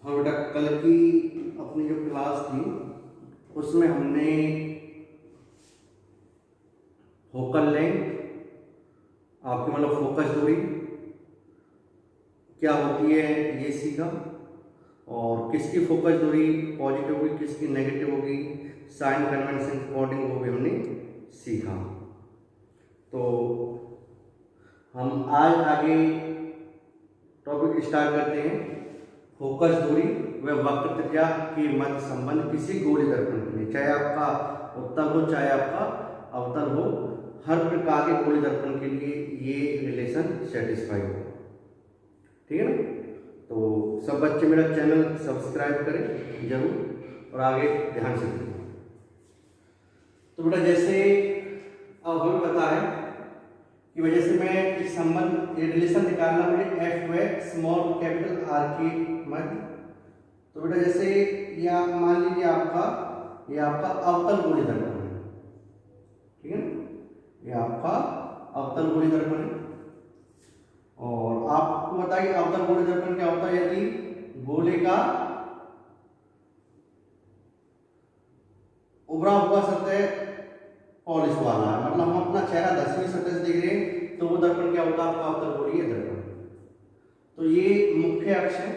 हाँ बेटा, कल की अपनी जो क्लास थी उसमें हमने फोकल लेंथ, आपकी मतलब फोकस दूरी क्या होती है ये सीखा, और किसकी फोकस दूरी पॉजिटिव होगी किसकी नेगेटिव होगी, साइन कन्वेंशन के अकॉर्डिंग वो भी हमने सीखा। तो हम आज आगे टॉपिक स्टार्ट करते हैं। फोकस दूरी व वक्र त्रिज्या के मध्य संबंध किसी गोलीय दर्पण के लिए, चाहे आपका उत्तल हो चाहे आपका अवतल हो, हर प्रकार के गोलीय दर्पण के लिए ये रिलेशन सेटिस्फाई हो। ठीक है ना? तो सब बच्चे मेरा चैनल सब्सक्राइब करें जरूर और आगे ध्यान से देखें। तो बेटा जैसे अब हमें पता है कि वजह से मैं इस संबंध ये रिलेशन निकालना मुझे एफ व स्मॉल कैपिटल आर के मध्य। तो बेटा जैसे या मान लीजिए ये आपका अवतल गोलीय दर्पण है, ठीक है ना? ये आपका अवतल गोलीय दर्पण है और आपको बताइए अवतल गोलीय दर्पण क्या होता है। यदि गोले का उभरा हुआ सतह पॉलिश वाला है, मतलब हम अपना चेहरा 10वीं सतह से देख रहे हैं, तो वो दर्पण क्या होता है आपका अवतल गोलीय दर्पण। तो ये मुख्य अक्ष है,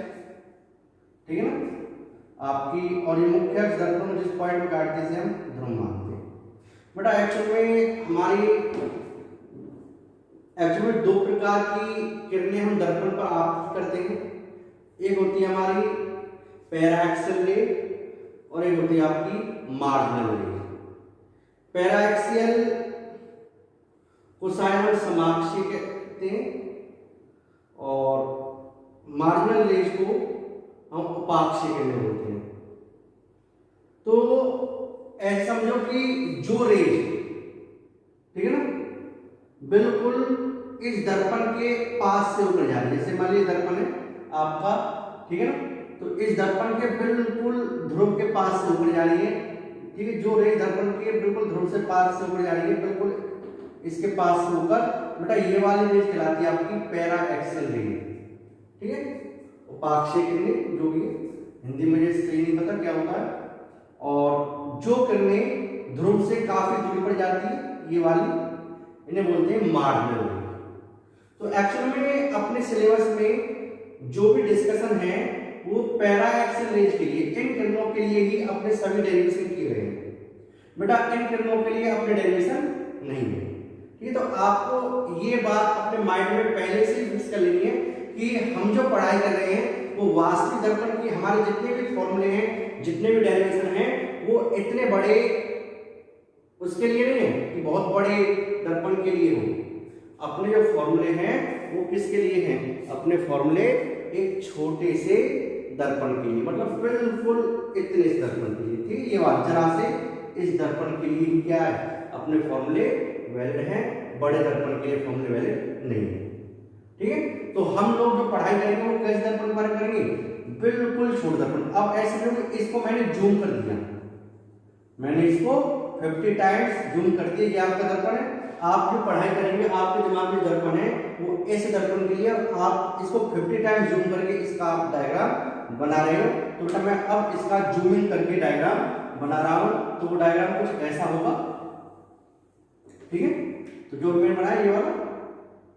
ठीक है ना आपकी, और ये मुख्य अक्ष दर्पण जिस पॉइंट में काटते हैं हम ध्रुव मानते हैं। बेटा एक्चुअल में दो प्रकार की किरणें हम दर्पण पर आपतित करते हैं। एक होती है हमारी पैराएक्सियल रे और एक होती है आपकी मार्जिनल रे। पैराएक्सियल को साइन समाक्षीय कहते हैं और मार्जिनल रेज को हम उपाक्षीय किरणें बोलते हैं। तो ऐसा समझो कि जो रेज, ठीक है ना, बिल्कुल इस दर्पण के पास से होकर जा रही है, जैसे मान लीजिए दर्पण है आपका, ठीक है ना, तो इस दर्पण के बिल्कुल ध्रुव के पास से होकर जा रही है, ठीक है, जो रेज दर्पण के बिल्कुल ध्रुव से पास से होकर जा रही है, बिल्कुल इसके पास से होकर, बेटा ये वाली रेज कहलाती है आपकी पैराएक्सियल रेज, ठीक है। उपाक्षीय किरणें जो कि हिंदी में सही नहीं पता क्या होता है, और जो किरणें ध्रुव से काफी दूरी पर जाती है ये वाली, इन्हें बोलते हैं मार्जिनल रेज। तो एक्चुअल में अपने सिलेबस में जो भी डिस्कशन है वो पैराएक्सियल रेज के लिए, इन किरणों के लिए ही अपने सभी डेरिवेशन किए गए हैं। बेटा इन किरणों के लिए अपने डेरिवेशन नहीं है, ठीक है। तो आपको ये बात अपने माइंड में पहले से ही फिक्स कर लेनी है कि हम जो पढ़ाई कर रहे हैं वो वास्तविक दर्पण की हमारे जितने भी फॉर्मूले हैं, जितने भी डेरिवेशन हैं, वो इतने बड़े उसके लिए नहीं है कि बहुत बड़े दर्पण के लिए हो। अपने जो फॉर्मूले हैं वो किसके लिए हैं? अपने फॉर्मूले एक छोटे से दर्पण के लिए, मतलब बिल्कुल इतने इस दर्पण के लिए, ठीक है। ये बात जरा से इस दर्पण के लिए क्या है, अपने फॉर्मूले वैलिड हैं, बड़े दर्पण के लिए फॉर्मूले वैलिड नहीं है, ठीक है। तो हम लोग जो पढ़ाई करेंगे वो कैसे दर्पण पर करेंगे? बिल्कुल छोटे दर्पण। अब ऐसे में इसको मैंने जूम कर दिया, मैंने इसको 50 टाइम्स जूम कर दिया, ये आपका दर्पण है। आप जो पढ़ाई करेंगे आपके दिमाग में दर्पण है वो ऐसे दर्पण के लिए आप इसको 50 टाइम्स जूम करके इसका आप डायग्राम बना रहे हो। तो बेटा मैं अब इसका जूम इन करके डायग्राम बना रहा हूं, तो वो डायग्राम कुछ ऐसा होगा, ठीक है। तो जो मैंने बनाया ये वाला,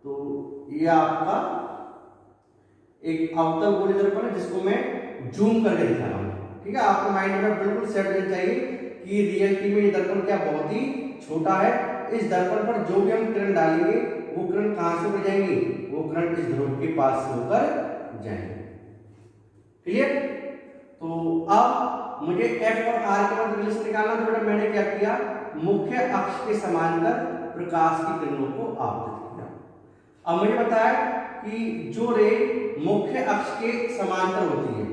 तो ये आपका एक अवतल गोलीय दर्पण है जिसको मैं जूम करके दिखा रहा हूं, ठीक है। आपके माइंड में बिल्कुल सेट रहना चाहिए कि रियलिटी में ये दर्पण क्या बहुत ही छोटा है। इस दर्पण पर जो भी हम किरण डालेंगे वो किरण कहां से होकर जाएंगी? वो किरण इस ध्रुव के पास से होकर जाएंगे, क्लियर। तो अब मुझे एफ और आर के मध्य रिलेशन निकालना, तो बेटा मैंने क्या किया, मुख्य अक्ष के समांतर प्रकाश की किरणों को आपतित किया। अब मुझे बताया कि जो रे मुख्य अक्ष के समांतर होती है,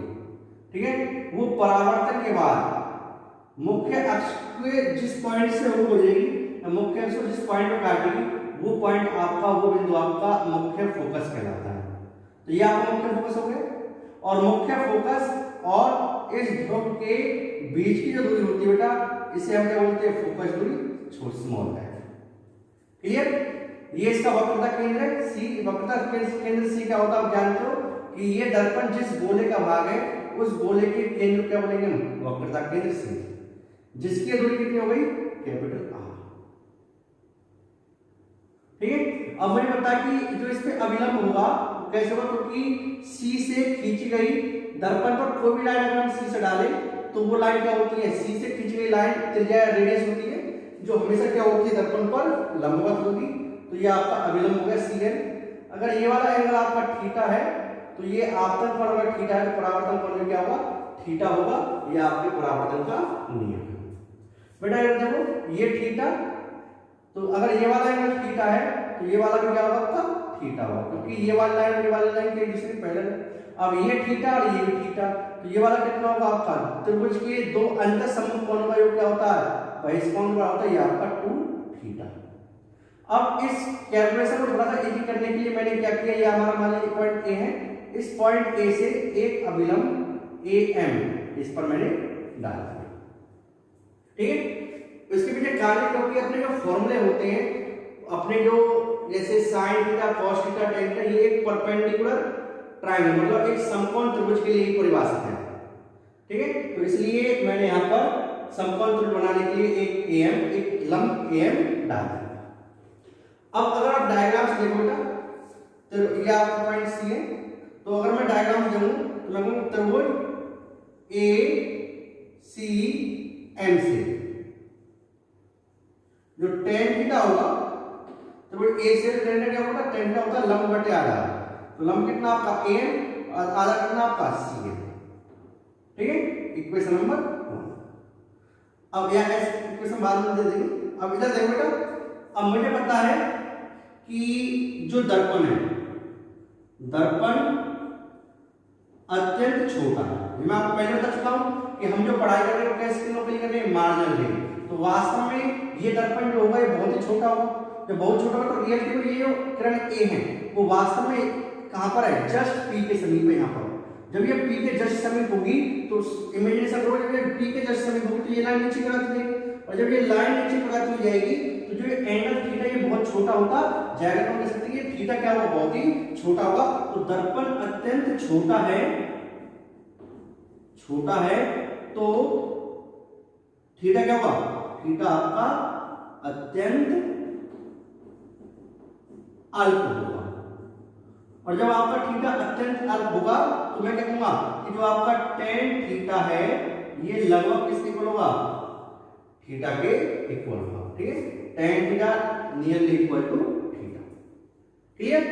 ठीक है, वो परावर्तन के बाद मुख्य अक्ष के जिस पॉइंट से वो हो जाएगी, मुख्य अक्ष को जिस पॉइंट में काटेगी वो पॉइंट आपका, वो बिंदु आपका मुख्य फोकस कहलाता है। तो ये आपका मुख्य फोकस हो गया, और मुख्य फोकस और इस ध्रुव के बीच की जो दूरी होती है बेटा, इसे हम क्या बोलते हैं? फोकस दूरी, स्मॉल है, क्लियर। ये इसका वक्रता केंद्र है सी। वक्रता केंद्र सी क्या होता है आप जानते हो कि ये दर्पण जिस गोले का भाग है उस गोले के केंद्र क्या बोलेंगे हम, वक्रता केंद्र से, जिसकी दूरी कितनी हो गई, कैपिटल आर। ठीक है, अब मैंने बताया कि जो इस पे अभिलंब होगा कैसे होगा, क्योंकि सी से खींची गई दर्पण पर कोई भी लाइन अगर हम सी से डालें तो वो लाइन क्या होती है, सी से खींची गई लाइन त्रिज्या रेडियस होती है जो हमेशा क्या होती है, दर्पण पर लंबवत होगी। तो ये आपका अभिलंब हो गया सी एन। अगर ये वाला एंगल आपका थीटा है तो ये आपतन कोण अगर थीटा है तो परावर्तन कोण में क्या होगा, थीटा होगा। ये आपके परावर्तन का नियम है। बेटा देखो ये थीटा, तो अगर ये वाला एंगल थीटा है तो ये वाला भी क्या होगा आपका थीटा होगा, क्योंकि ये वाली लाइन के दूसरे पहले। अब ये थीटा और ये भी थीटा, तो ये वाला कितना होगा आपका, त्रिभुज के दो अंत समूह कोणों का योग क्या होता है, बहिष्कोण का होता है, ये आपका 2 थीटा। अब इस कैलकुलेशन को थोड़ा सा इजी करने के लिए मैंने क्या किया, ये हमारा मान लीजिए पॉइंट ए है, इस पॉइंट ए से एक अभिलंब ए एम इस पर मैंने डाल दिया। ठीक है, इसके पीछे कारण क्योंकि अपने जो फॉर्मूले होते हैं, अपने जो जैसे sine theta, cos theta, tan theta, ये एक परपेंडिकुलर ट्रायंगल मतलब एक समकोण त्रिभुज के लिए परिभाषित है। ठीक है, तो इसलिए मैंने यहाँ पर समकोण त्रिभुज बनाने के लिए एक एम, एक लंब एम डाल दिया। अब अगर आप डायग्राम्स देखो बेटा, तो ये आपका पॉइंट सी है, तो अगर मैं डायग्राम दूं तो मैं कहूँ त्रिभुज ए सी एम से जो टेन थीटा होगा, त्रिभुज ए से टेन थीटा क्या होगा, टेन थीटा होता है लंब बटे आधा, तो लंब कितना आपका एम और आधा कितना आपका सी है। ठीक है, इक्वेशन नंबर 1। अब यह इक्वेशन बाद में दे देंगे। अब इधर देखो बेटा, अब मुझे पता है कि जो दर्पण है, दर्पण अत्यंत छोटा है। मैं आपको पहले बता चुका हूं कि हम जो पढ़ाई कर रहे हैं कैसे नौकरी कर रहे हैं, मार्जिनल रे। तो वास्तव में ये दर्पण जो होगा ये बहुत ही छोटा होगा। जब बहुत छोटा होगा तो रियलिटी में ये जो किरण ए है वो वास्तव में कहां पर है, जस्ट पी के समीप है। यहाँ पर जब ये पी के जस्ट समीप होगी तो इमेजिनेशन करो, जब ये पी के जस्ट समीप होगी तो ये लाइन नीचे गिराती जाएगी, और जब ये लाइन नीचे गिराती जाएगी तो जो एंगल थीटा ये बहुत छोटा होता जाएगा। तो हम कह सकते हैं ये थीटा क्या होगा, बहुत ही छोटा होगा। तो दर्पण अत्यंत छोटा है, छोटा है तो थीटा क्या होगा, थीटा आपका अत्यंत अल्प होगा। और जब आपका थीटा अत्यंत अल्प होगा तो मैं कहूंगा कि जो आपका टेन थीटा है ये लगभग किसके इक्वल होगा, थीटा के इक्वल होगा। ठीक है, tan theta nearly equal to theta. Clear,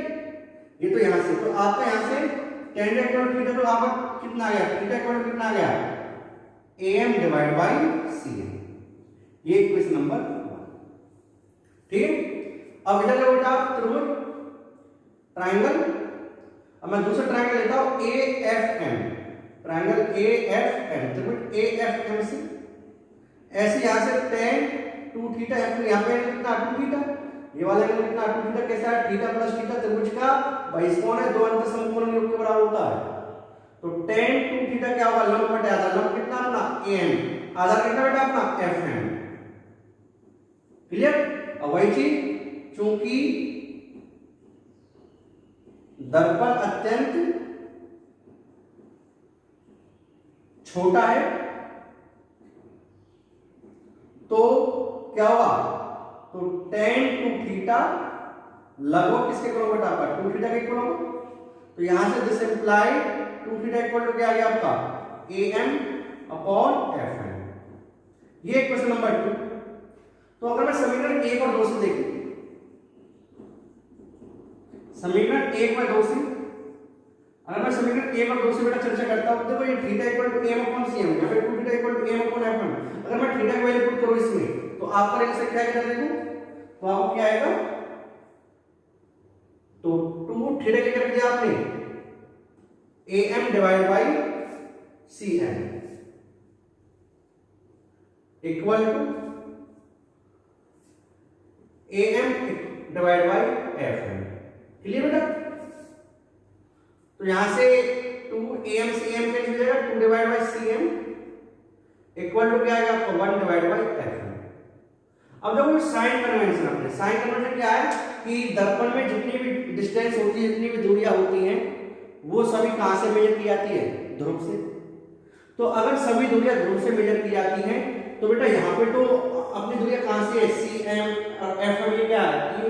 ये तो यहां से, तो आपका यहां से tan theta equal to theta, तो आपका कितना आ गया, थीटा इक्वल टू कितना आ गया, am डिवाइड बाय cm। ये इक्वेशन नंबर 1। ठीक है, अब इधर देखो बेटा त्रिभुज ट्रायंगल, अब मैं दूसरा ट्रायंगल लेता हूं AFM, ट्रायंगल AFM, त्रिभुज AFM से ऐसे यहां से tan 2 थीटा, यहां पे कितना 2 थीटा, ये वाला एंगल कितना 2 थीटा, कैसा है, थीटा प्लस थीटा त्रिभुज का बहिष्कोण है, दो अंत समकोण योग के बराबर होता है। तो tan 2 थीटा क्या होगा, लंब बटे आधा, लंब कितना अपना am, आधा कितना बेटा अपना fm। क्लियर, अब वही चीज चूंकि दर्पण अत्यंत छोटा है तो क्या होगा, तो tan 2 थीटा लगभग किसके इक्वल होगा, आपका 2 थीटा के इक्वल होगा। तो यहां से this imply 2 theta equal to क्या आ गया आपका am अपॉन fm। ये क्वेश्चन नंबर 2। तो अगर मैं समीकरण 1 और 2 से देखूं, समीकरण 1 और 2 से अगर मैं समीकरण 1 और 2 से बेटा चर्चा करता हूं, देखो ये theta equal to m upon cm, यहां पे 2 theta equal to m upon fm। अगर मैं थीटा की वैल्यू पुट करूं इसमें तो आपका इससे क्या आएगा, देखो तो आपको क्या आएगा, तो 2 थीटा क्या कर दिया आपने, am divide by cm equal to am divide by fm। Clear बेटा, तो यहां से 2 am cm कैंसिल हो जाएगा, 2 divide by cm equal to क्या आएगा आपको 1 डिवाइड बाय fm। अब देखो साइन कन्वेंशन, अपने साइन कन्वेंशन क्या है कि दर्पण में जितनी भी डिस्टेंस होती है, जितनी भी दूरियां होती हैं वो सभी कहां से मेजर की जाती है, ध्रुव से। तो अगर सभी दूरियां ध्रुव से मेजर की जाती हैं तो बेटा यहाँ पे तो अपनी दूरियां कहाँ से है, सी एम और एफ एम, ये क्या है, ये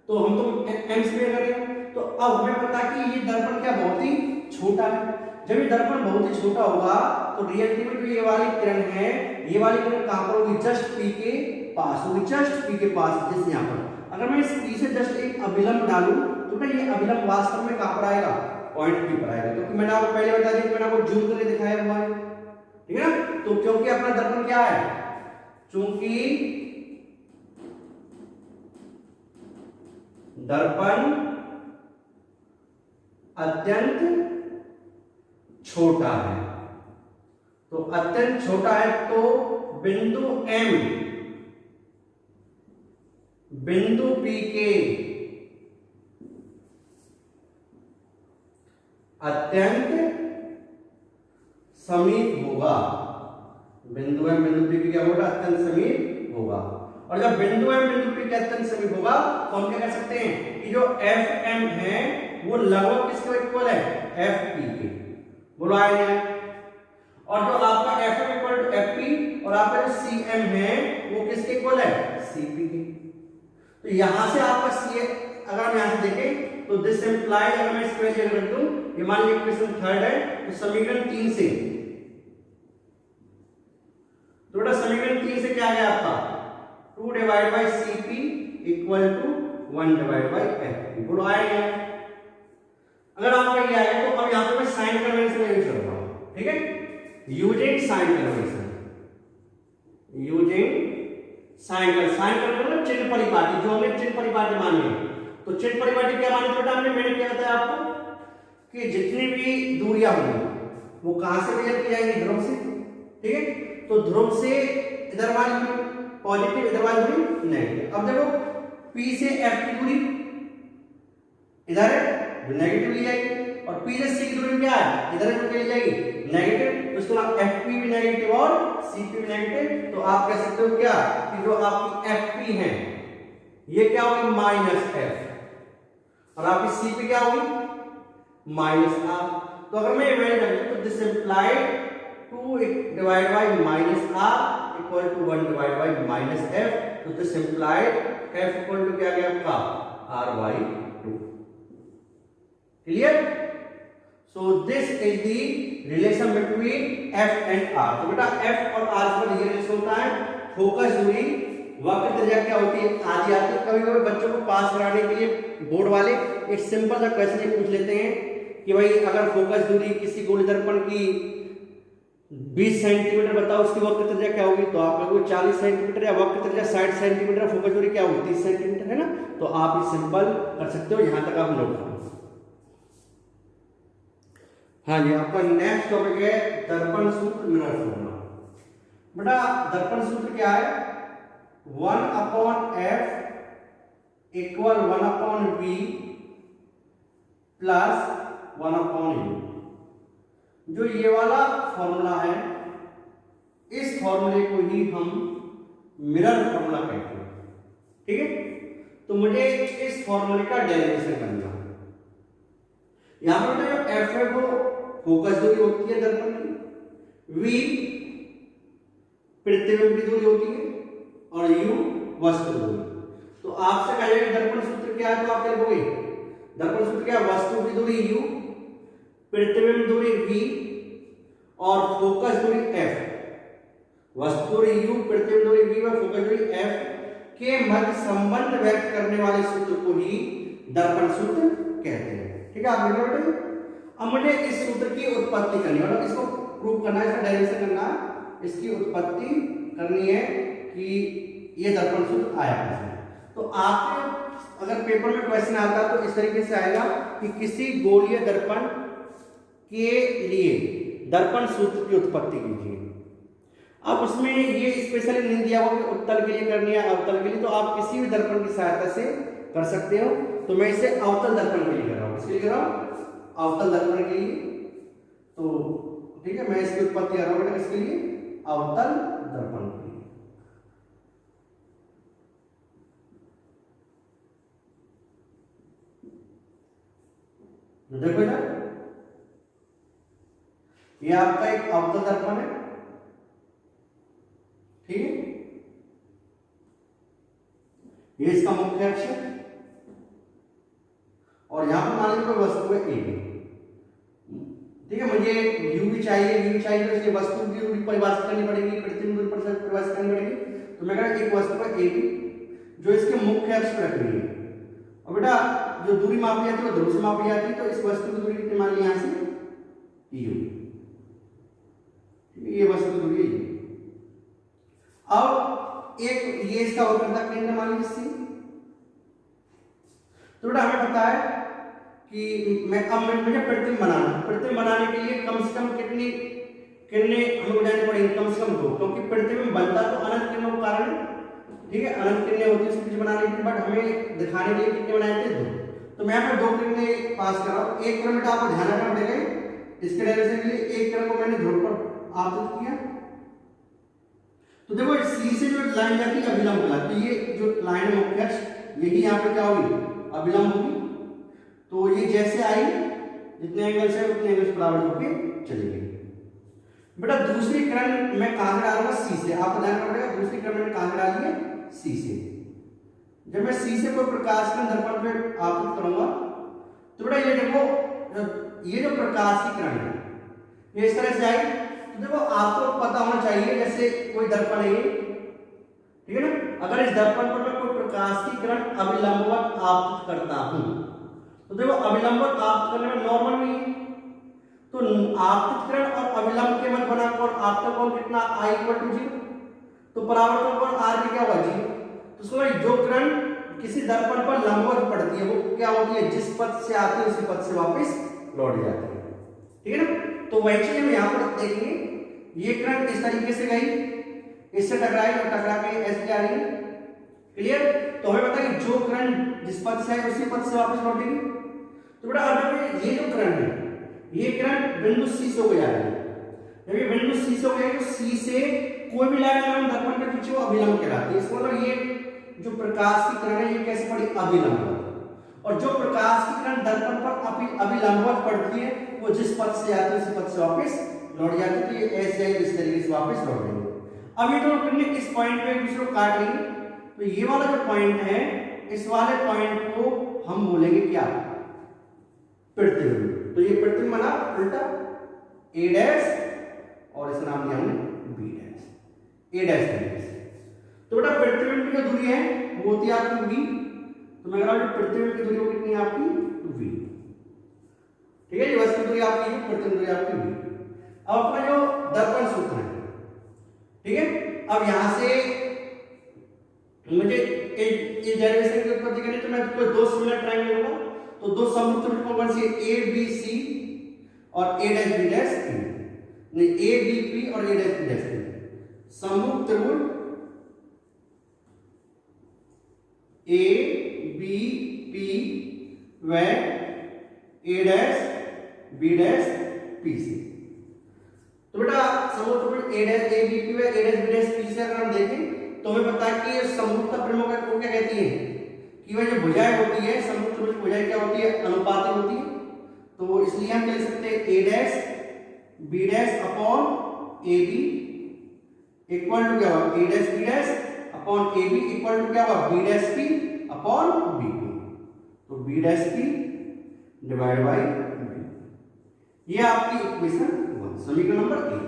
तो हम तो एम से मेजर करेंगे। तो अब हमें पता है कि ये दर्पण क्या बहुत ही छोटा है। जब ये दर्पण बहुत ही छोटा होगा तो रियलिटी में जो ये वाली किरण है, ये वाली किरण कहाँ पर होगी, जस्ट पी के पास होगी, जस्ट पी के पास। जैसे यहाँ पर अगर मैं इस पी से जस्ट एक अभिलंब डालूं तो बेटा ये अभिलंब वास्तव में कहाँ पर आएगा, पॉइंट पी पर आएगा। क्योंकि मैंने आपको पहले बता दिया, मैंने आपको जूम करके दिखाया हुआ है, ठीक है ना। तो क्योंकि अपना दर्पण क्या है, चूंकि दर्पण अत्यंत छोटा है, तो अत्यंत छोटा है तो बिंदु M, बिंदु P के अत्यंत समीप होगा। बिंदु M बिंदु P के क्या होगा, अत्यंत समीप होगा। और जब बिंदु M बिंदु P के अत्यंत समीप होगा तो हम क्या कर सकते हैं कि जो FM है वो लगभग किसके इक्वल है, FP के। बोलो आए। और जो आपका FM इक्वल टू FP और आपका जो CM है वो किसके इक्वल है, CP के। तो यहां से आपका CA अगर हम यहां से देखें तो दिस इंप्लाइज, अगर मैं इसको ऐसे कर दूं, ये मान लीजिए इक्वेशन 3 है, तो समीकरण 3 से, तो बेटा समीकरण 3 से क्या आ गया आपका, 2 divide by CP equal to 1 divide by FP। बोलो आएगा। अगर आपका ये आएगा तो अब यहां पे मैं साइन कन्वेंशन यूज कर रहा हूं, ठीक है, using sign convention, using sign convention चिन्ह परिपाटी, जो हमने चिन्ह परिपाटी मानी है। तो चिन्ह परिपाटी क्या मानी बेटा हमने, मैंने क्या बताया आपको कि जितनी भी दूरियां होंगी वो कहां से मेजर की जाएंगी, ध्रुव से, ठीक है। तो ध्रुव से इधर वाली पॉजिटिव, इधर वाली दूरी नेगेटिव। अब देखो P से F की दूरी इधर है जो नेगेटिव ली जाएगी, और P से C की दूरी क्या है, इधर है जो ली जाएगी नेगेटिव। तो इसके बाद FP भी नेगेटिव और CP भी नेगेटिव। तो आप कह सकते हो क्या कि जो आपकी FP है ये क्या होगी, माइनस F, और आपकी CP क्या होगी, माइनस R। तो अगर मैं वैल्यू रखूं तो this implied 2 divide by minus R equal to 1 divide by minus F। तो this implied F equal to क्या गया आपका, R by 2। Clear. So this is the relation between F and R। तो बेटा F और R पर ये relation होता है, फोकस दूरी, वक्र त्रिज्या क्या होती है आदि आती है। कभी कभी बच्चों को पास कराने के लिए बोर्ड वाले एक सिंपल सा क्वेश्चन पूछ लेते हैं कि भाई अगर फोकस दूरी किसी गोलीय दर्पण की 20 सेंटीमीटर बताओ, उसकी वक्र त्रिज्या क्या होगी, तो आप लोगों को 40 सेंटीमीटर, या वक्र त्रिज्या 60 सेंटीमीटर, फोकस दूरी क्या होगी 30 सेंटीमीटर, है ना। तो आप ये सिंपल कर सकते हो, यहां तक आप नोट करो। हाँ जी, आपका नेक्स्ट टॉपिक है दर्पण सूत्र, मिरर फॉर्मूला। बेटा दर्पण सूत्र क्या है, 1/f equal 1/v plus 1/u। जो ये वाला फॉर्मूला है, इस फॉर्मूले को ही हम मिरर फॉर्मूला कहते हैं, ठीक है। तो मुझे इस फॉर्मूले का डेरिवेशन करना है। यहां पर जो एफ है वो फोकस दूरी होती है दर्पण की, वी प्रतिबिंब की दूरी होती है, और यू वस्तु दूरी। तो आपसे कहा जाएगा दर्पण सूत्र क्या है, तो आप क्या लिखोगे, दर्पण सूत्र क्या है, वस्तु की दूरी u, प्रतिबिंब दूरी v और फोकस दूरी f। वस्तु दूरी u, प्रतिबिंब दूरी v और फोकस दूरी f के मध्य संबंध व्यक्त करने वाले सूत्र को ही दर्पण सूत्र कहते हैं, ठीक है। आप लिख लो बेटा। अब मुझे इस सूत्र की उत्पत्ति करनी है, मतलब इसको प्रूव करना है, इसका डेरिवेशन करना है, इसकी उत्पत्ति करनी है कि ये दर्पण सूत्र आया कैसे। तो आपके अगर पेपर में क्वेश्चन आता है तो इस तरीके से आएगा कि किसी गोलीय दर्पण के लिए दर्पण सूत्र की उत्पत्ति कीजिए। अब उसमें ये स्पेशली नहीं दिया हुआ कि उत्तल के लिए करनी है, अवतल के लिए, तो आप किसी भी दर्पण की सहायता से कर सकते हो। तो मैं इसे अवतल दर्पण के लिए कर रहा हूँ, इसके लिए कर रहा हूँ अवतल दर्पण के लिए। तो ठीक है, मैं इसकी उत्पत्ति कर रहा हूँ इसके लिए अवतल दर्पण के लिए। देखो इधर, ये आपका एक अवतल दर्पण है, ठीक है, ये इसका मुख्य अक्ष है, और यहां पर मान लीजिए कोई वस्तु है ए बी, ठीक है, मुझे यू भी चाहिए, वी भी चाहिए, तो इसलिए वस्तु की दूरी परिभाषित करनी पड़ेगी, प्रतिबिंब दूरी परिभाषित करनी पड़ेगी। तो मैं कह रहा एक वस्तु है ए बी जो इसके मुख्य अक्ष पर रख रही है, और बेटा जो दूरी मापी जाती है वो ध्रुव से मापी जाती है, तो इस वस्तु की दूरी कितनी मान ली यहां से यू, ठीक है, ये वस्तु की दूरी है। अब एक ये इसका वक्रता केंद्र मान लीजिए सी। तो बेटा हमें पता है कि मुझे प्रतिबिंब बनाने के लिए कम से कम कितनी किरणें हमें बनानी पड़ेंगी, कम से कम 2, क्योंकि प्रतिबिंब बनता तो अनंत किरणों के कारण है, ठीक है, अनंत किरणें होती है इसके पीछे बनाने की, बट हमें दिखाने के लिए कितने बनाए थे 2। तो मैं यहाँ पर 2 किरणें पास कर रहा हूँ। एक किरण बेटा आपको ध्यान रखना पड़ेगा, इसके डायरेक्शन के लिए एक किरण को मैंने ध्रुव पर आपतित किया। तो देखो सी से जो लाइन जाती है अभिलंब कहलाती है, ये जो लाइन है मुख्य अक्ष यही यहाँ पे क्या होगी, अभिलंब होगी। तो ये जैसे आई जितने एंगल से उतने एंगल से बराबर होके चली गई। बेटा दूसरी किरण मैं कहां से डालूंगा, सी से। आपको ध्यान रखना पड़ेगा दूसरी किरण मैंने कहां से डाली है, सी से। जब मैं सी से कोई प्रकाश का दर्पण पे आपतित करूंगा तो बेटा ये देखो ये जो प्रकाश की किरण है ये इस तरह से आई। तो देखो आपको पता होना चाहिए जैसे कोई दर्पण है ये, ठीक है ना, अगर इस दर्पण पर मैं कोई प्रकाश की किरण अभिलंबवत आपतित करता हूं तो देखो अभिलंबवत आपतित करने में नॉर्मल भी है, तो आपतित किरण और अभिलंब के मध्य बना कोण आपका कोण कितना I = 0, तो परावर्तन कोण R की क्या होगा 0। तो सुनो जो किरण किसी दर्पण पर लंबवत पड़ती है वो क्या होती है, जिस पथ से आती है उसी पथ से वापस लौट जाती है, ठीक है ना। तो वही चीज हम यहाँ पर देखेंगे, ये किरण इस तरीके से गई, इससे टकराई और टकरा के ऐसे जा रही है, क्लियर। तो हमें पता है कि जो किरण जिस पथ से है उसी पथ से वापस लौटेगी। तो बेटा अब ये जो किरण है ये किरण बिंदु सी से होकर जा रही है, जब ये बिंदु सी से हो गई तो सी से कोई भी लाइन अगर हम दर्पण के पीछे वो अभिलंब कहलाती है। इसका मतलब ये जो प्रकाश की किरण है ये कैसे पड़ी, अभिलंबवत, और जो प्रकाश की किरण दर्पण पर अभिलंबवत पड़ती है वो जिस पथ से आती है उसी पथ से वापस लौट जाती है। तो ये ऐसे इस तरीके से वापस लौट जाएंगे। अब ये दोनों किरणें इस पॉइंट पे एक दूसरे को काट लेंगे, तो ये वाला जो पॉइंट है इस वाले पॉइंट को हम बोलेंगे क्या, प्रतिबिंब। तो ये प्रतिबिंब बना उल्टा A डैश और इसका नाम दिया हमने B dash, A dash B dash. तो बेटा प्रतिबिंब की जो दूरी है वो होती है आपकी V, तो मैं कह रहा हूं प्रतिबिंब की दूरी वो कितनी है आपकी V, ठीक है, ये वस्तु दूरी आपकी है, प्रतिबिंब दूरी आपकी V। अब अपना जो दर्पण सूत्र है, ठीक है, अब यहां से मुझे एक डेरिवेशन की उत्पत्ति करनी, तो मैं कोई 2 सिमिलर ट्रायंगल लूंगा, तो 2 समरूप त्रिभुज कौन सी है, ABC और A dash B dash P, नहीं ABP और A dash B dash P, समरूप त्रिभुज ABP व A dash B dash P से। तो बेटा समरूप त्रिभुज A डैश ABP व A dash B dash P से अगर हम देखें तो हमें पता है कि समरूपता प्रमेय को क्या कहती है कि वह जो भुजाएं होती है समरूप त्रिभुज भुजाएं क्या होती है, अनुपातिक होती है। तो इसलिए हम कह सकते हैं A dash B dash upon AB equal to क्या होगा, A dash B dash upon AB equal to क्या होगा, B dash P upon BP। तो B dash P divide by B, ये आपकी इक्वेशन 1, समीकरण नंबर 1।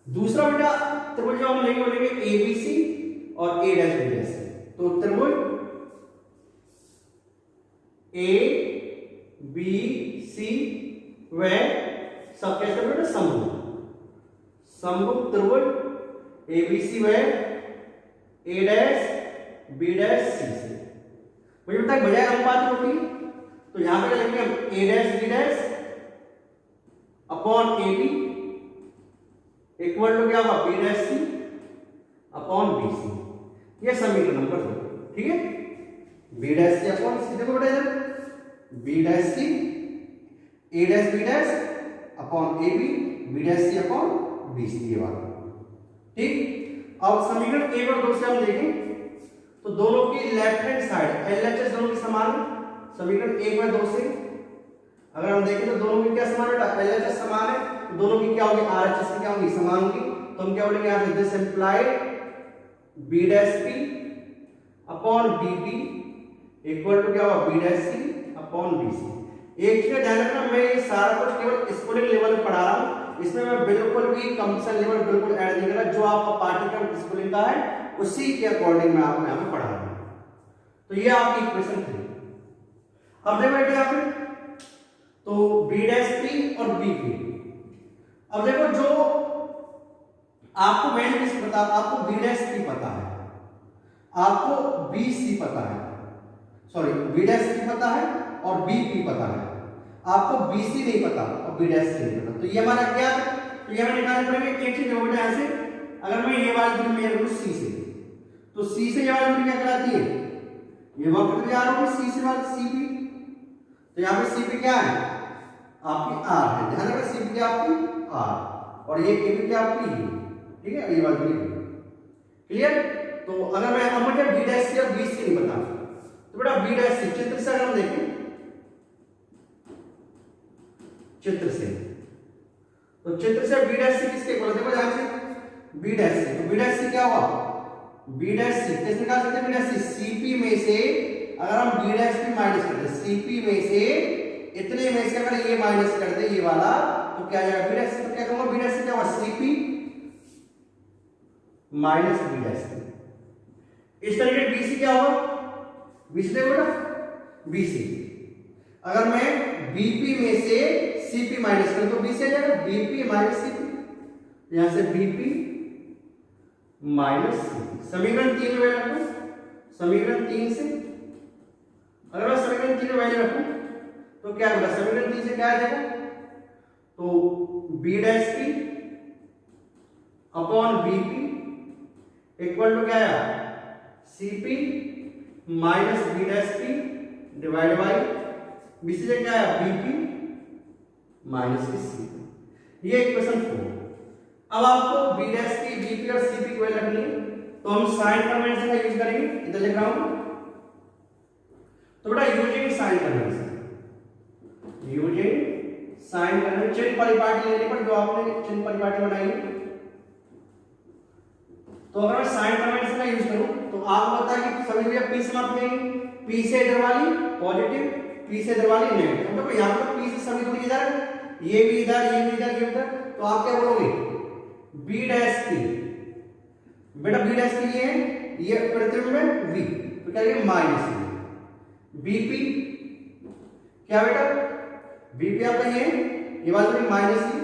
दूसरा बेटा त्रिभुज जो हम लेंगे वो लेंगे ABC और A डैश B डैश। तो त्रिभुज ABC व सब कैसे बेटा समरूप त्रिभुज ABC व A dash B dash C से। मुझे पता है बजाय अनुपात होती है, तो यहां पे लिखेंगे हम A dash B dash upon AB equal to क्या होगा, B dash C upon BC, ये समीकरण नंबर 2, ठीक है। B dash C upon C, देखो बेटा इधर B dash C A dash B dash upon AB B dash C upon BC, ये वाला, ठीक। अब समीकरण 1 और 2 से हम देखें तो दोनों की लेफ्ट हैंड साइड LHS दोनों की समान है, समीकरण 1 व 2 से। अगर हम देखें तो दोनों की क्या समान है, LHS समान है, तो दोनों की क्या होगी, RHS की क्या होगी, समान होगी। तो हम क्या बोलेंगे यहाँ से, this implied B dash P upon DP equal to क्या होगा, B dash C upon BC। एक चीज ध्यान रखना, मैं ये सारा कुछ केवल स्कूलिंग लेवल में पढ़ा रहा हूँ, इसमें मैं बिल्कुल भी कंपटीशन लेवल बिल्कुल ऐड नहीं कर रहा। जो आपका पाठ्यक्रम स्कूलिंग का है उसी के अकॉर्डिंग मैं आपको यहाँ पे पढ़ा रहा हूँ। तो ये आपकी इक्वेशन थी। अब देखो बेटे यहाँ पे तो B डैश P और BP। अब देखो जो आपको मेन चीज पता, आपको B डैश P पता है, आपको BC पता है, सॉरी B डैश P पता है और BP पता है, आपको BC नहीं पता और B डैश C नहीं पता। तो ये हमारा क्या है, तो ये हमें निकालना पड़ेगा। एक चीज देखो बेटा ऐसे, अगर मैं ये वाली दूरी मेजर करूं C से, तो C से ये वाली दूरी क्या कहलाती है, ये वक्र तैयार होगी C से वाली CP। तो यहाँ पे CP क्या है, आपकी R है, ध्यान रखना CP क्या आपकी R, और ये AB क्या आपकी E, ठीक है, ये वाली दूरी क्लियर। तो अगर मैं अब मुझे B डैश C और BC नहीं पता, तो बेटा B डैश C चित्र से अगर हम देखें, चित्र से, तो चित्र से B डैश C किसके इक्वल है, देखो ध्यान से B डैश C, तो B डैश C क्या होगा, B डैश C कैसे निकाल सकते हैं, B डैश C CP में से अगर हम B डैश P माइनस कर दे, CP में से इतने में से अगर ये माइनस कर दे ये वाला, तो क्या आ जाएगा B डैश C। तो क्या कहूंगा, B डैश C क्या होगा, CP minus B dash C। इस तरीके BC क्या होगा, BC देखो बेटा BC अगर मैं BP में से CP माइनस करूं तो BC आ जाएगा BP माइनस CP, यहां से BP माइनस CP। समीकरण 3 में रखूं, समीकरण 3 से अगर मैं समीकरण 3 में वैल्यू रखूं तो क्या होगा, समीकरण 3 से क्या आ जाएगा, तो B dash P upon BP equal to क्या आया, CP minus B dash P divide by BC से क्या आया, BP माइनस C। ये इक्वेशन 4। अब आपको B डैश P, BP और CP को रखनी है, तो हम साइन कन्वेंशन का यूज करेंगे। इधर लिख रहा हूं, तो बेटा using sign convention, using sign convention चिन्ह परिपाटी लेने पर जो आपने चिन्ह परिपाटी बनाई है, तो अगर मैं साइन कन्वेंशन का यूज करूं तो आपको पता है कि सभी भैया P समाप्त नहीं, P से इधर वाली पॉजिटिव, P से इधर वाली नेगेटिव। देखो यहां पर P से सभी दूरी इधर, ये भी इधर, ये भी इधर, ये इधर, तो आप क्या बोलोगे, B डैश P, बेटा B डैश P ये प्रतिबिंब में V, तो क्या ये माइनस V। BP क्या बेटा, BP आपका ये वाली दूरी माइनस E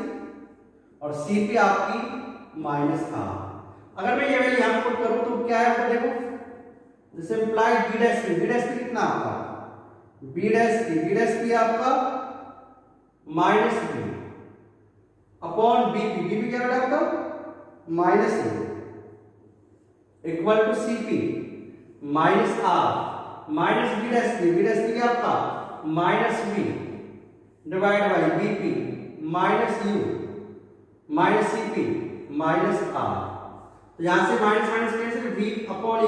और CP आपकी माइनस R। अगर मैं ये वैल्यू यहां पुट करूं तो क्या है, देखो this implied B dash P कितना आपका, B डैश P आपका माइनस B अपॉन BP क्या बेटा आपका minus A equal to CP minus R minus B dash P क्या आपका minus V divide by BP minus U minus CP minus R। तो यहां से minus minus cancel, V upon U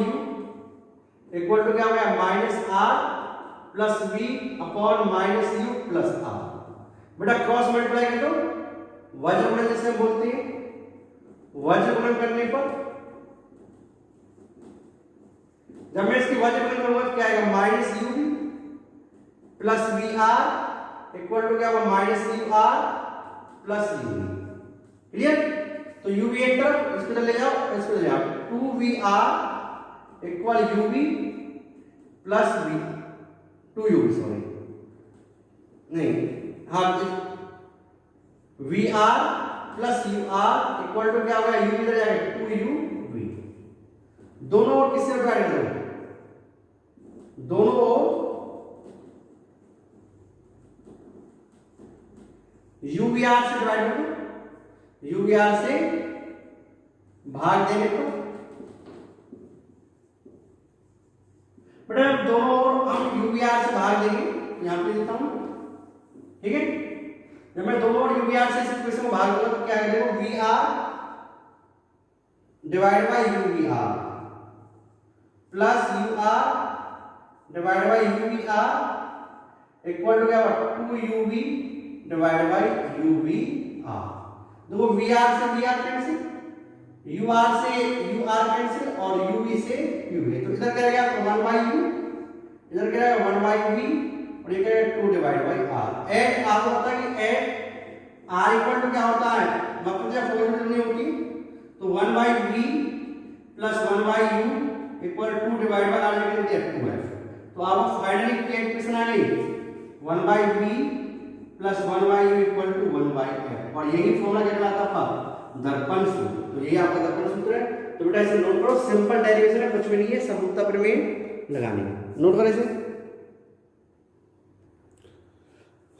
equal to क्या हो गया, minus R plus V upon minus U plus R। बेटा cross multiply कर दो, वज्र गुणन जिसे हम बोलते हैं, वज्र गुणन करने पर जब मैं इसकी वज्र गुणन करूंगा तो क्या आएगा, minus U plus VR equal to क्या होगा, minus UR plus UV। Clear. तो UV एक तरफ, इसको इधर ले जाओ, इसको ले जाओ, 2VR equal UV plus V 2UV sorry नहीं, हाँ VR plus UR equal to क्या होगा, UV इधर जाएगा 2UV। दोनों ओर किससे डिवाइड करेंगे, दोनों ओर UVR से डिवाइड करो, UVR से भाग देंगे तो बेटा दोनों ओर हम UVR से भाग देंगे, यहां पे लिखता हूं, ठीक है। जब मैं दोनों ओर UVR से इस इक्वेशन को भाग दूंगा तो क्या आएगा, देखो VR divide by UVR plus UR divide by UVR equal to क्या होगा 2uv divide by uv r। देखो vr से vr कैंसिल, ur से ur कैंसिल और uv से uv, तो इधर क्या रहेगा 1 बाई u, इधर क्या रहेगा 1 बाई v और ये क्या रहेगा 2 डिवाइड बाई r। एड आपको पता है कि एड r इक्वल टू क्या होता है, मतलब जब फॉर्मूला नहीं होती तो 1 by v plus 1 by u equal 2 divide by r लिख दिया 2f। तो आपको फाइनली क्या इक्वेशन आ गई 1 by v plus 1 by u equal to 1 by f, और यही फॉर्मूला क्या कहलाता था दर्पण सूत्र। तो यही आपका दर्पण सूत्र है। तो बेटा इसे नोट करो, सिंपल डेरिवेशन है, कुछ भी नहीं है, समरूपता प्रमेय लगानी है, नोट करो इसे।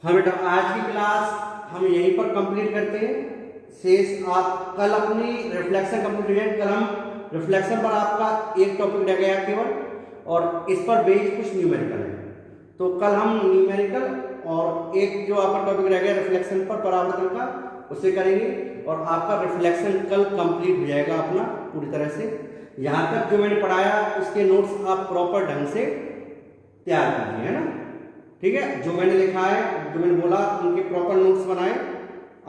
हाँ बेटा आज की क्लास हम यहीं पर कंप्लीट करते हैं, शेष आप कल अपनी रिफ्लेक्शन कंप्लीट हो जाए। कल हम रिफ्लेक्शन पर आपका एक टॉपिक रह गया केवल, और इस पर बेस्ड कुछ न्यूमेरिकल है, तो कल हम न्यूमेरिकल और एक जो आपका टॉपिक रह गया रिफ्लेक्शन पर परावर्तन का, उसे करेंगे और आपका रिफ्लेक्शन कल कंप्लीट हो जाएगा अपना पूरी तरह से। यहाँ तक जो मैंने पढ़ाया उसके नोट्स आप प्रॉपर ढंग से तैयार कीजिए, है ना, ठीक है। जो मैंने लिखा है, जो मैंने बोला, उनके प्रॉपर नोट्स बनाए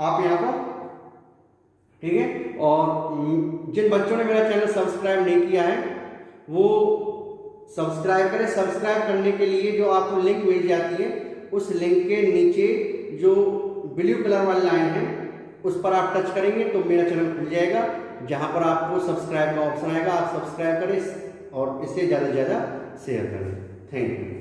आप यहाँ पर, ठीक है। और जिन बच्चों ने मेरा चैनल सब्सक्राइब नहीं किया है वो सब्सक्राइब करें। सब्सक्राइब करने के लिए जो आपको लिंक मिल जाती है, उस लिंक के नीचे जो ब्लू कलर वाली लाइन है उस पर आप टच करेंगे तो मेरा चैनल खुल जाएगा, जहां पर आपको सब्सक्राइब का ऑप्शन आएगा। आप सब्सक्राइब करें और इसे ज़्यादा से ज़्यादा शेयर करें। Thank you.